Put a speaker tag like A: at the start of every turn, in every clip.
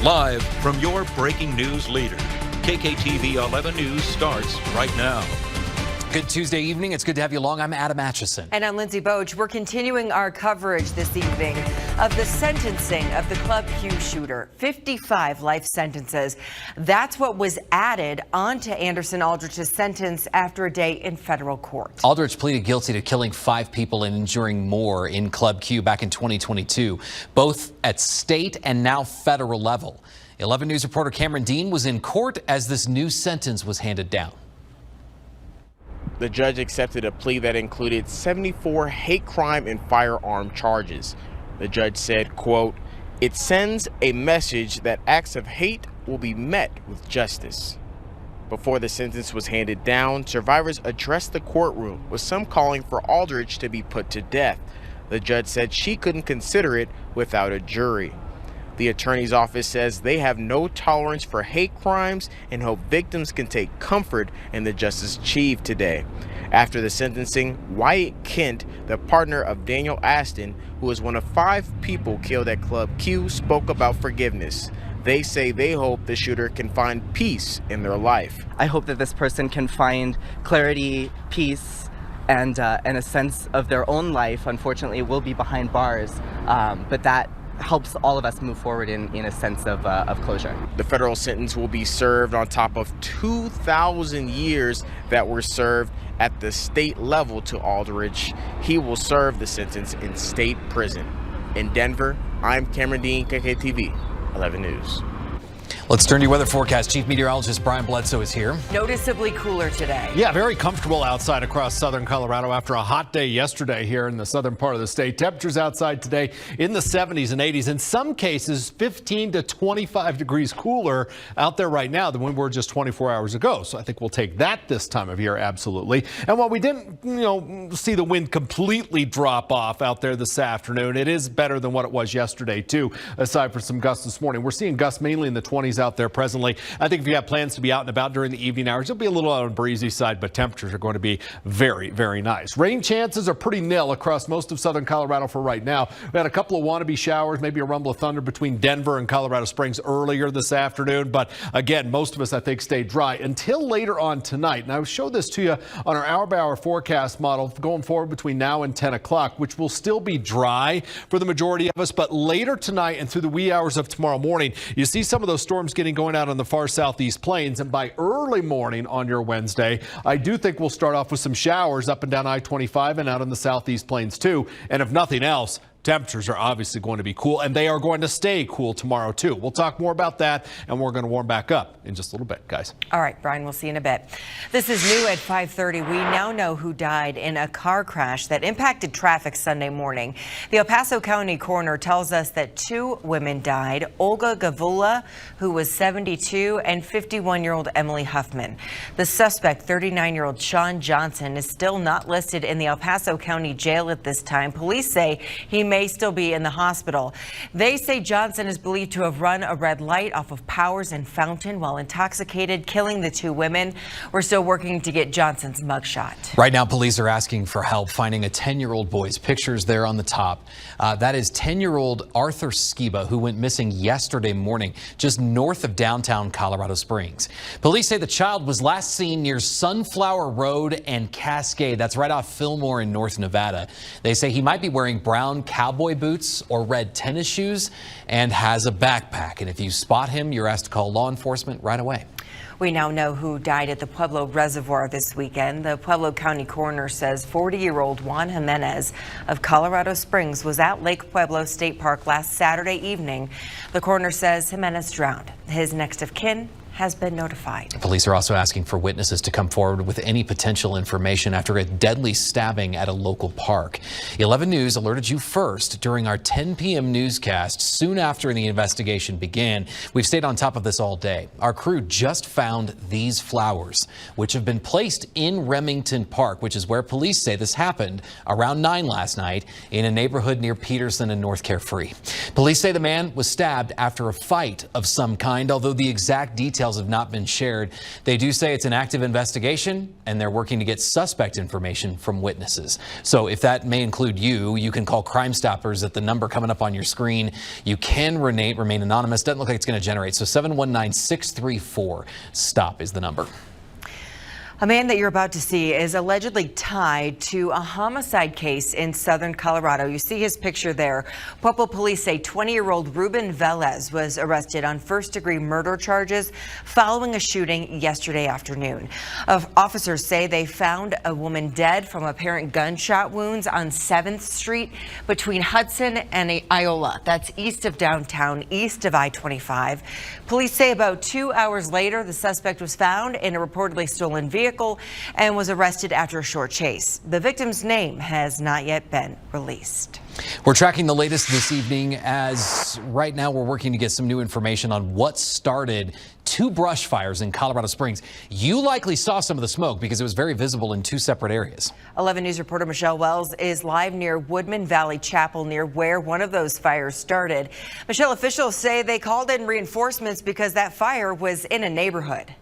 A: Live from your breaking news leader, KKTV 11 News starts right now.
B: Good Tuesday evening. It's good to have you along. I'm Adam Atchison.
C: And I'm Lindsay Boche. We're continuing our coverage this evening of the sentencing of the Club Q shooter. 55 life sentences. That's what was added onto Anderson Aldrich's sentence after a day in federal court.
B: Aldrich pleaded guilty to killing 5 people and injuring more in Club Q back in 2022, both at state and now federal level. 11 News reporter Cameron Dean was in court as this new sentence was handed down.
D: The judge accepted a plea that included 74 hate crime and firearm charges. The judge said, quote, "It sends a message that acts of hate will be met with justice." Before the sentence was handed down, survivors addressed the courtroom, with some calling for Aldrich to be put to death. The judge said she couldn't consider it without a jury. The attorney's office says they have no tolerance for hate crimes and hope victims can take comfort in the justice achieved today. After the sentencing, Wyatt Kent, the partner of Daniel Aston, who was one of 5 people killed at Club Q, spoke about forgiveness. They say they hope the shooter can find peace in their life.
E: I hope that this person can find clarity, peace, and a sense of their own life. Unfortunately, it will be behind bars, but that helps all of us move forward in a sense of closure.
D: The federal sentence will be served on top of 2,000 years that were served at the state level to Aldrich. He will serve the sentence in state prison. In Denver, I'm Cameron Dean, KKTV 11 News.
B: Let's turn to your weather forecast. Chief Meteorologist Brian Bledsoe is here.
C: Noticeably cooler today.
F: Yeah, very comfortable outside across southern Colorado after a hot day yesterday here in the southern part of the state. Temperatures outside today in the 70s and 80s. In some cases, 15 to 25 degrees cooler out there right now than we were just 24 hours ago. So I think we'll take that this time of year, absolutely. And while we didn't, see the wind completely drop off out there this afternoon, it is better than what it was yesterday, too, aside from some gusts this morning. We're seeing gusts mainly in the 20s out there presently. I think if you have plans to be out and about during the evening hours, it'll be a little on the breezy side, but temperatures are going to be very, very nice. Rain chances are pretty nil across most of southern Colorado for right now. We had a couple of wannabe showers, maybe a rumble of thunder between Denver and Colorado Springs earlier this afternoon. But again, most of us, I think, stayed dry until later on tonight. And I will show this to you on our hour-by-hour forecast model going forward between now and 10 o'clock, which will still be dry for the majority of us. But later tonight and through the wee hours of tomorrow morning, you see some of those storms getting going out on the far southeast plains, and by early morning on your Wednesday, I do think we'll start off with some showers up and down I-25 and out on the southeast plains too. And if nothing else, temperatures are obviously going to be cool, and they are going to stay cool tomorrow too. We'll talk more about that, and we're going to warm back up in just a little bit, guys.
C: All right, Brian, we'll see you in a bit. This is new at 5:30. We now know who died in a car crash that impacted traffic Sunday morning. The El Paso County coroner tells us that 2 women died, Olga Gavula, who was 72, and 51-year-old Emily Huffman. The suspect, 39-year-old Sean Johnson, is still not listed in the El Paso County jail at this time. Police say he may still be in the hospital. They say Johnson is believed to have run a red light off of Powers and Fountain while intoxicated, killing the 2 women. We're still working to get Johnson's mugshot.
B: Right now, police are asking for help finding a 10-year-old boy's pictures there on the top. That is 10-year-old Arthur Skiba, who went missing yesterday morning just north of downtown Colorado Springs. Police say the child was last seen near Sunflower Road and Cascade. That's right off Fillmore in North Nevada. They say he might be wearing brown cowboy boots or red tennis shoes and has a backpack. And if you spot him, you're asked to call law enforcement right away.
C: We now know who died at the Pueblo Reservoir this weekend. The Pueblo County coroner says 40-year-old Juan Jimenez of Colorado Springs was at Lake Pueblo State Park last Saturday evening. The coroner says Jimenez drowned. His next of kin has been notified.
B: Police are also asking for witnesses to come forward with any potential information after a deadly stabbing at a local park. 11 News alerted you first during our 10 p.m. newscast soon after the investigation began. We've stayed on top of this all day. Our crew just found these flowers, which have been placed in Remington Park, which is where police say this happened around 9 last night in a neighborhood near Peterson and North Carefree. Police say the man was stabbed after a fight of some kind, although the exact details details have not been shared. They do say it's an active investigation and they're working to get suspect information from witnesses. So if that may include you, you can call Crime Stoppers at the number coming up on your screen. You can remain anonymous. Doesn't look like it's going to generate. So 719-634-STOP is the number.
C: A man that you're about to see is allegedly tied to a homicide case in southern Colorado. You see his picture there. Pueblo police say 20-year-old Ruben Velez was arrested on first-degree murder charges following a shooting yesterday afternoon. Officers say they found a woman dead from apparent gunshot wounds on 7th Street between Hudson and Iola. That's east of downtown, east of I-25. Police say about 2 hours later, the suspect was found in a reportedly stolen vehicle and was arrested after a short chase. The victim's name has not yet been released.
B: We're tracking the latest this evening as right now we're working to get some new information on what started 2 brush fires in Colorado Springs. You likely saw some of the smoke because it was very visible in 2 separate areas.
C: 11 News reporter Michelle Wells is live near Woodman Valley Chapel, near where one of those fires started. Michelle, officials say they called in reinforcements because that fire was in a neighborhood.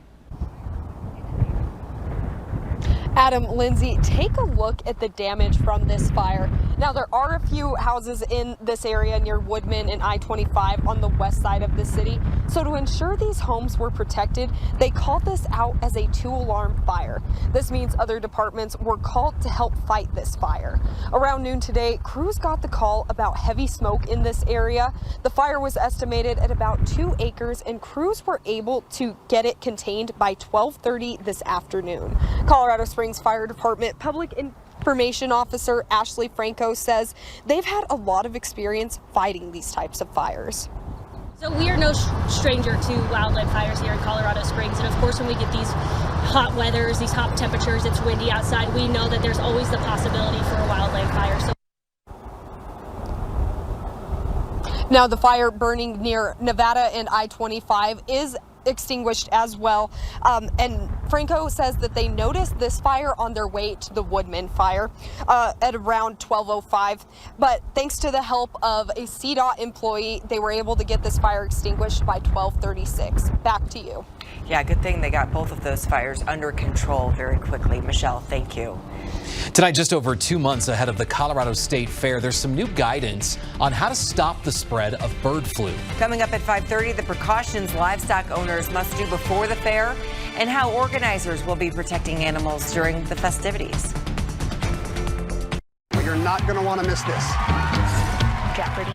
G: Adam, Lindsay, take a look at the damage from this fire. Now, there are a few houses in this area near Woodman and I-25 on the west side of the city. So to ensure these homes were protected, they called this out as a 2-alarm fire. This means other departments were called to help fight this fire. Around noon today, crews got the call about heavy smoke in this area. The fire was estimated at about 2 acres and crews were able to get it contained by 12:30 this afternoon. Colorado Springs Fire Department Public Information Officer Ashley Franco says they've had a lot of experience fighting these types of fires.
H: So we are no stranger to wildland fires here in Colorado Springs, and of course when we get these hot weathers, these hot temperatures, it's windy outside, we know that there's always the possibility for a wildland fire.
G: Now the fire burning near Nevada and I-25 is extinguished as well, and Franco says that they noticed this fire on their way to the Woodman fire at around 12:05, but thanks to the help of a CDOT employee, they were able to get this fire extinguished by 12:36. Back to you.
C: Yeah, good thing they got both of those fires under control very quickly. Michelle, thank you.
B: Tonight, just over 2 months ahead of the Colorado State Fair, there's some new guidance on how to stop the spread of bird flu.
C: Coming up at 5:30, the precautions livestock owners must do before the fair and how organizers will be protecting animals during the festivities.
I: You're not going to want to miss this.
C: Jeopardy.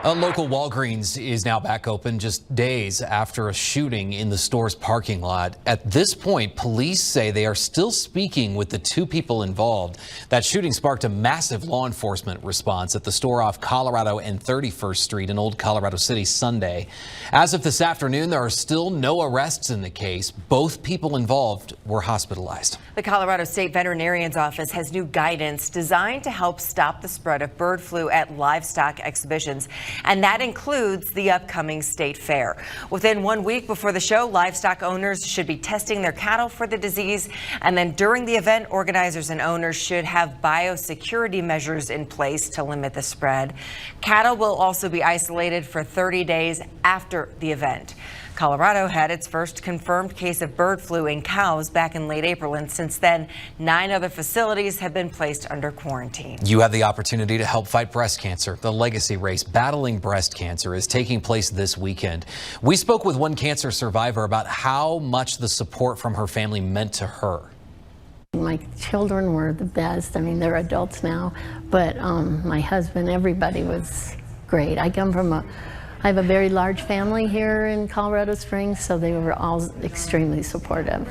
B: A local Walgreens is now back open just days after a shooting in the store's parking lot. At this point, police say they are still speaking with the 2 people involved. That shooting sparked a massive law enforcement response at the store off Colorado and 31st Street in Old Colorado City Sunday. As of this afternoon, there are still no arrests in the case. Both people involved were hospitalized.
C: The Colorado State Veterinarian's Office has new guidance designed to help stop the spread of bird flu at livestock exhibitions. And that includes the upcoming state fair. Within 1 week before the show, livestock owners should be testing their cattle for the disease. And then during the event, organizers and owners should have biosecurity measures in place to limit the spread. Cattle will also be isolated for 30 days after the event. Colorado had its first confirmed case of bird flu in cows back in late April, and since then, 9 other facilities have been placed under quarantine.
B: You have the opportunity to help fight breast cancer. The Legacy Race Battling Breast Cancer is taking place this weekend. We spoke with one cancer survivor about how much the support from her family meant to her.
J: My children were the best. I mean, they're adults now, but my husband, everybody was great. I have a very large family here in Colorado Springs, so they were all extremely supportive.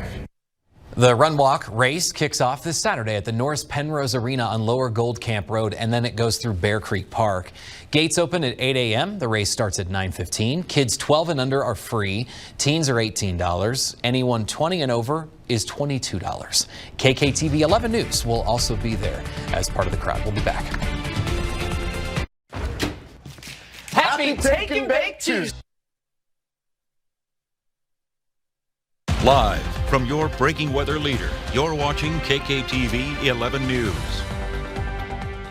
B: The Run Walk race kicks off this Saturday at the Norris Penrose Arena on Lower Gold Camp Road, and then it goes through Bear Creek Park. Gates open at 8 a.m. The race starts at 9:15. Kids 12 and under are free. Teens are $18. Anyone 20 and over is $22. KKTV 11 News will also be there as part of the crowd. We'll be back.
F: Happy Take and Bake Tuesday.
A: Live from your breaking weather leader, you're watching KKTV 11 News.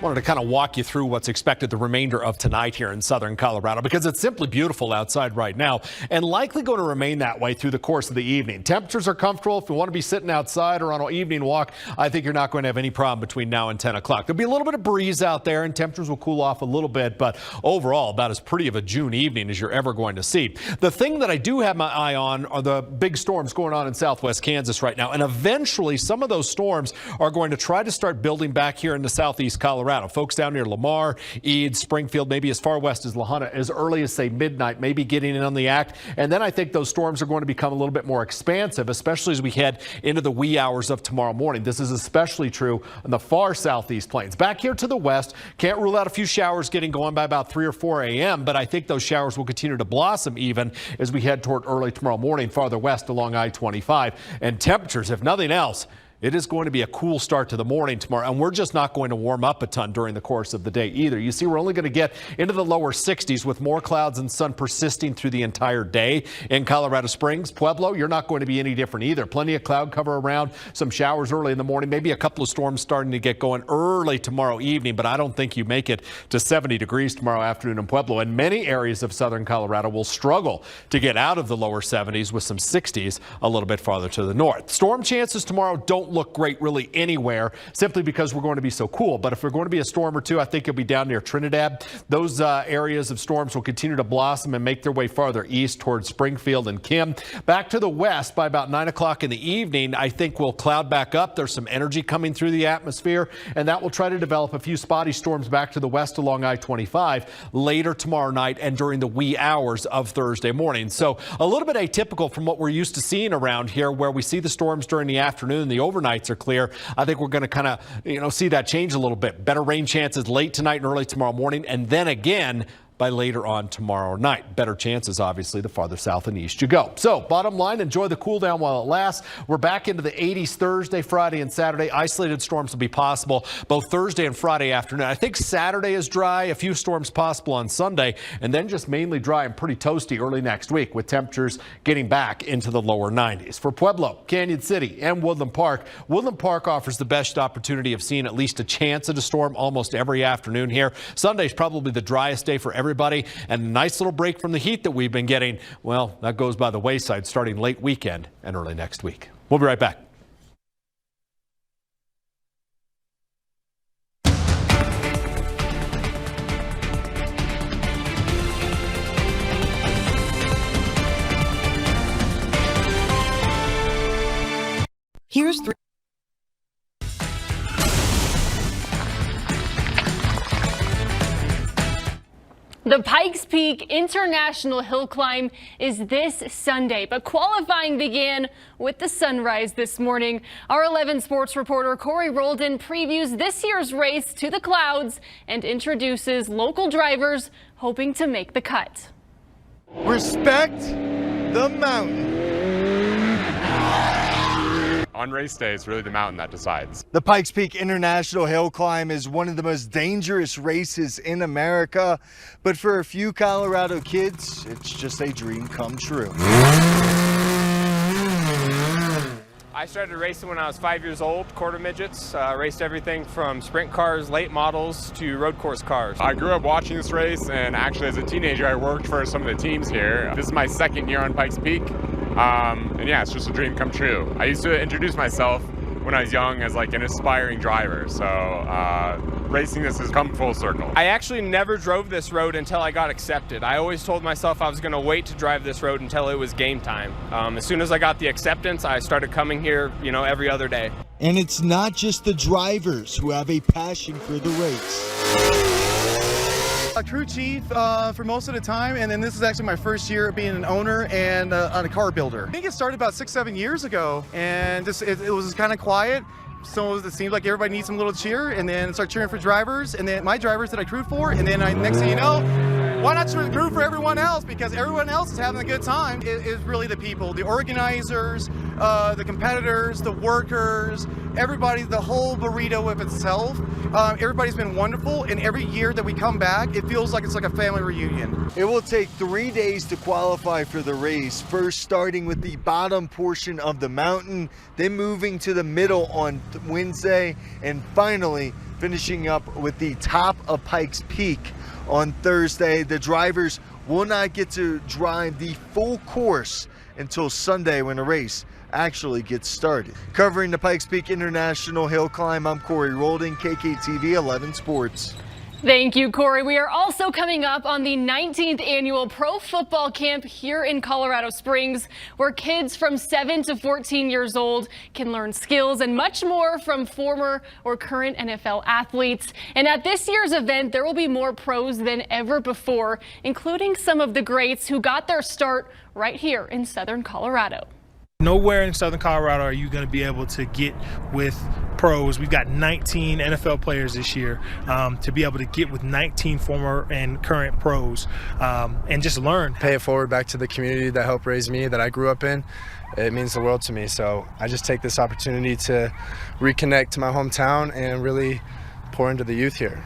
F: wanted to kind of walk you through what's expected the remainder of tonight here in southern Colorado, because it's simply beautiful outside right now and likely going to remain that way through the course of the evening. Temperatures are comfortable. If you want to be sitting outside or on an evening walk, I think you're not going to have any problem between now and 10 o'clock. There'll be a little bit of breeze out there and temperatures will cool off a little bit, but overall about as pretty of a June evening as you're ever going to see. The thing that I do have my eye on are the big storms going on in southwest Kansas right now, and eventually some of those storms are going to try to start building back here into southeast Colorado. Folks down near Lamar, Eads, Springfield, maybe as far west as La Junta, as early as say midnight, maybe getting in on the act. And then I think those storms are going to become a little bit more expansive, especially as we head into the wee hours of tomorrow morning. This is especially true on the far southeast plains. Back here to the west, can't rule out a few showers getting going by about 3 or 4 a.m., but I think those showers will continue to blossom even as we head toward early tomorrow morning farther west along I-25. And temperatures, if nothing else, it is going to be a cool start to the morning tomorrow, and we're just not going to warm up a ton during the course of the day either. You see, we're only going to get into the lower 60s with more clouds and sun persisting through the entire day in Colorado Springs. Pueblo, you're not going to be any different either. Plenty of cloud cover around, some showers early in the morning, maybe a couple of storms starting to get going early tomorrow evening, but I don't think you make it to 70 degrees tomorrow afternoon in Pueblo. And many areas of southern Colorado will struggle to get out of the lower 70s with some 60s a little bit farther to the north. Storm chances tomorrow don't look great really anywhere, simply because we're going to be so cool. But if we're going to be a storm or two, I think it'll be down near Trinidad. Those areas of storms will continue to blossom and make their way farther east towards Springfield and Kim. Back to the west by about 9 o'clock in the evening, I think we'll cloud back up. There's some energy coming through the atmosphere, and that will try to develop a few spotty storms back to the west along I-25 later tomorrow night and during the wee hours of Thursday morning. So a little bit atypical from what we're used to seeing around here, where we see the storms during the afternoon, the overnights are clear. I think we're going to kind of, see that change a little bit. Better rain chances late tonight and early tomorrow morning, and then again by later on tomorrow night. Better chances, obviously, the farther south and east you go. So, bottom line, enjoy the cool down while it lasts. We're back into the 80s Thursday, Friday, and Saturday. Isolated storms will be possible both Thursday and Friday afternoon. I think Saturday is dry, a few storms possible on Sunday, and then just mainly dry and pretty toasty early next week, with temperatures getting back into the lower 90s. For Pueblo, Canyon City, and Woodland Park offers the best opportunity of seeing at least a chance at a storm almost every afternoon here. Sunday's probably the driest day for everybody, and a nice little break from the heat that we've been getting. Well, that goes by the wayside starting late weekend and early next week. We'll be right back.
I: Here's three.
K: The Pikes Peak International Hill Climb is this Sunday, but qualifying began with the sunrise this morning. Our 11 sports reporter Corey Roldan previews this year's race to the clouds and introduces local drivers hoping to make the cut.
L: Respect the mountain.
M: On race day, it's really the mountain that decides.
L: The Pikes Peak International Hill Climb is one of the most dangerous races in America, but for a few Colorado kids, it's just a dream come true.
N: I started racing when I was 5 years old, quarter midgets. Raced everything from sprint cars, late models, to road course cars.
M: I grew up watching this race, and actually as a teenager, I worked for some of the teams here. This is my second year on Pikes Peak, and yeah, it's just a dream come true. I used to introduce myself when I was young as like an aspiring driver, so racing this has come full circle.
N: I actually never drove this road until I got accepted. I always told myself I was going to wait to drive this road until it was game time. As soon as I got the acceptance, I started coming here, every other day.
L: And it's not just the drivers who have a passion for the race.
O: A crew chief for most of the time, and then this is actually my first year being an owner and a car builder. I think it started about 6-7 years ago, and it was kind of quiet. So it seems like everybody needs some little cheer, and then start cheering for drivers, and then my drivers that I crewed for, and then next thing you know, why not crew for everyone else? Because everyone else is having a good time. It is really the people, the organizers, the competitors, the workers, everybody, the whole burrito of itself. Everybody's been wonderful, and every year that we come back, it feels like it's like a family reunion.
L: It will take 3 days to qualify for the race, first starting with the bottom portion of the mountain, then moving to the middle on Wednesday, and finally finishing up with the top of Pikes Peak on Thursday. The drivers will not get to drive the full course until Sunday when the race actually gets started. Covering the Pikes Peak International Hill Climb, I'm Corey Roldan, KKTV 11 Sports.
K: Thank you, Corey. We are also coming up on the 19th annual Pro Football Camp here in Colorado Springs, where kids from 7 to 14 years old can learn skills and much more from former or current NFL athletes. And at this year's event, there will be more pros than ever before, including some of the greats who got their start right here in Southern Colorado.
P: Nowhere in Southern Colorado are you going to be able to get with pros. We've got 19 NFL players this year. To be able to get with 19 former and current pros and just learn.
Q: Pay it forward back to the community that helped raise me, that I grew up in. It means the world to me. So I just take this opportunity to reconnect to my hometown and really pour into the youth here.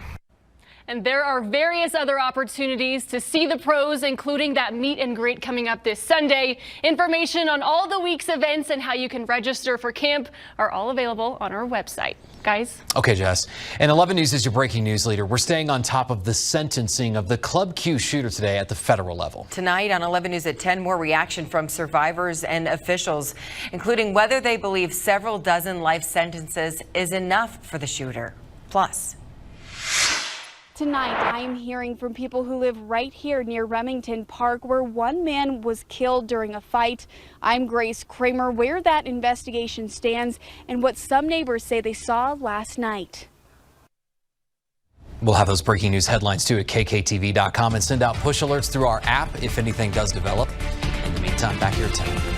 K: And there are various other opportunities to see the pros, including that meet and greet coming up this Sunday. Information on all the week's events and how you can register for camp are all available on our website. Guys?
B: Okay, Jess. And 11 News is your breaking news leader. We're staying on top of the sentencing of the Club Q shooter today at the federal level.
C: Tonight on 11 News at 10, more reaction from survivors and officials, including whether they believe several dozen life sentences is enough for the shooter. Plus.
R: Tonight, I am hearing from people who live right here near Remington Park, where one man was killed during a fight. I'm Grace Kramer, where that investigation stands and what some neighbors say they saw last night.
B: We'll have those breaking news headlines too at KKTV.com and send out push alerts through our app if anything does develop. In the meantime, back here at 10.